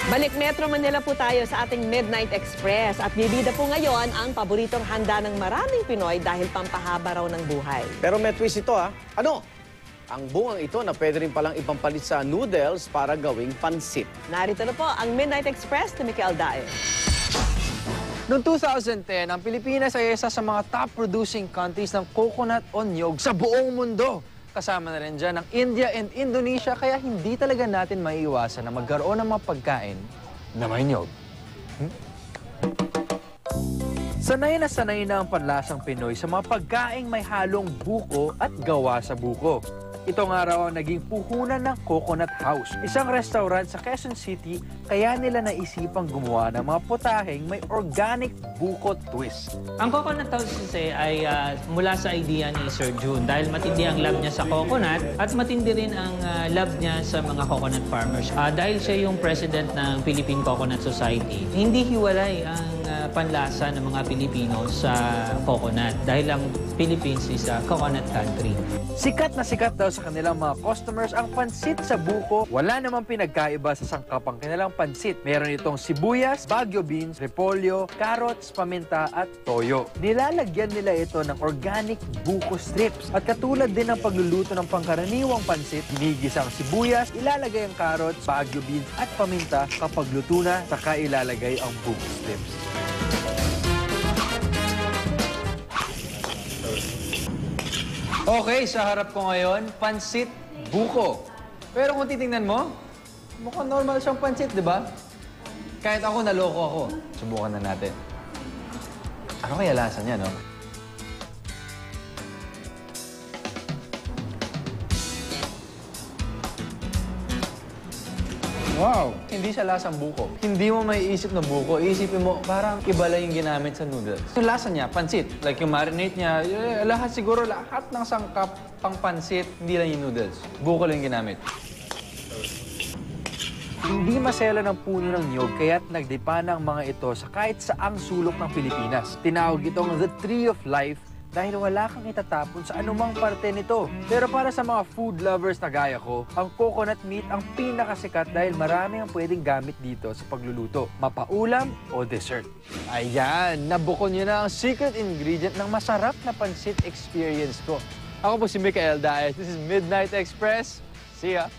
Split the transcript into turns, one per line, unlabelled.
Balik Metro Manila po tayo sa ating Midnight Express at bibida po ngayon ang paboritong handa ng maraming Pinoy dahil pampahaba raw ng buhay.
Pero may twist ito ha. Ano? Ang bungang ito na pwede rin palang ipampalit sa noodles para gawing pansit.
Narito na po ang Midnight Express ni Mikel Dae.
Noong 2010, ang Pilipinas ay isa sa mga top-producing countries ng coconut o niyog sa buong mundo. Kasama na rin dyan ang India and Indonesia, kaya hindi talaga natin maiiwasan na magkaroon ng mga pagkain na may niyog. Sanay na ang panlasang Pinoy sa mga pagkaing may halong buko at gawa sa buko. Ito nga raw ang naging puhunan ng Coconut House, isang restaurant sa Quezon City, kaya nila naisipang gumawa ng mga putaheng may organic buko twist.
Ang Coconut House kasi ay mula sa idea ni Sir June dahil matindi ang love niya sa coconut at matindi rin ang love niya sa mga coconut farmers. Dahil siya yung president ng Philippine Coconut Society, hindi hiwalay ang panlasa ng mga Pilipino sa coconut dahil ang Philippines is a coconut country.
Sikat na sikat daw sa kanilang mga customers ang pansit sa buko. Wala namang pinagkaiba sa sangkap ang kanilang pansit. Meron itong sibuyas, baguio beans, repolyo, carrots, paminta at toyo. Nilalagyan nila ito ng organic buko strips. At katulad din ng pagluluto ng pangkaraniwang pansit, ginigisa ang sibuyas, ilalagay ang carrots, baguio beans at paminta. Kapag luto na, saka ilalagay ang buko strips. Okay, sa harap ko ngayon, pansit buko. Pero kung titingnan mo, mukhang normal siyang pansit, di ba? Kahit ako, naloko ako. Subukan na natin. Ano kaya lasa niya, no? Wow! Hindi siya lasang buko. Hindi mo maiisip na buko. Iisipin mo, parang iba lang yung ginamit sa noodles. Yung lasa niya, pansit. Like yung marinate niya, lahat siguro, lahat ng sangkap pang pansit, hindi lang yung noodles. Buko lang yung ginamit. Hindi masela ng puno ng niyog, kaya't nagdipana ang mga ito sa kahit saang sulok ng Pilipinas. Tinawag itong the Tree of Life dahil wala kang itatapon sa anumang parte nito. Pero para sa mga food lovers na gaya ko, ang coconut meat ang pinakasikat dahil marami ang pwedeng gamit dito sa pagluluto, mapaulam o dessert. Ayan, nabuko niyo na ang secret ingredient ng masarap na pansit experience ko. Ako po si Mikel Dae. This is Midnight Express. See ya!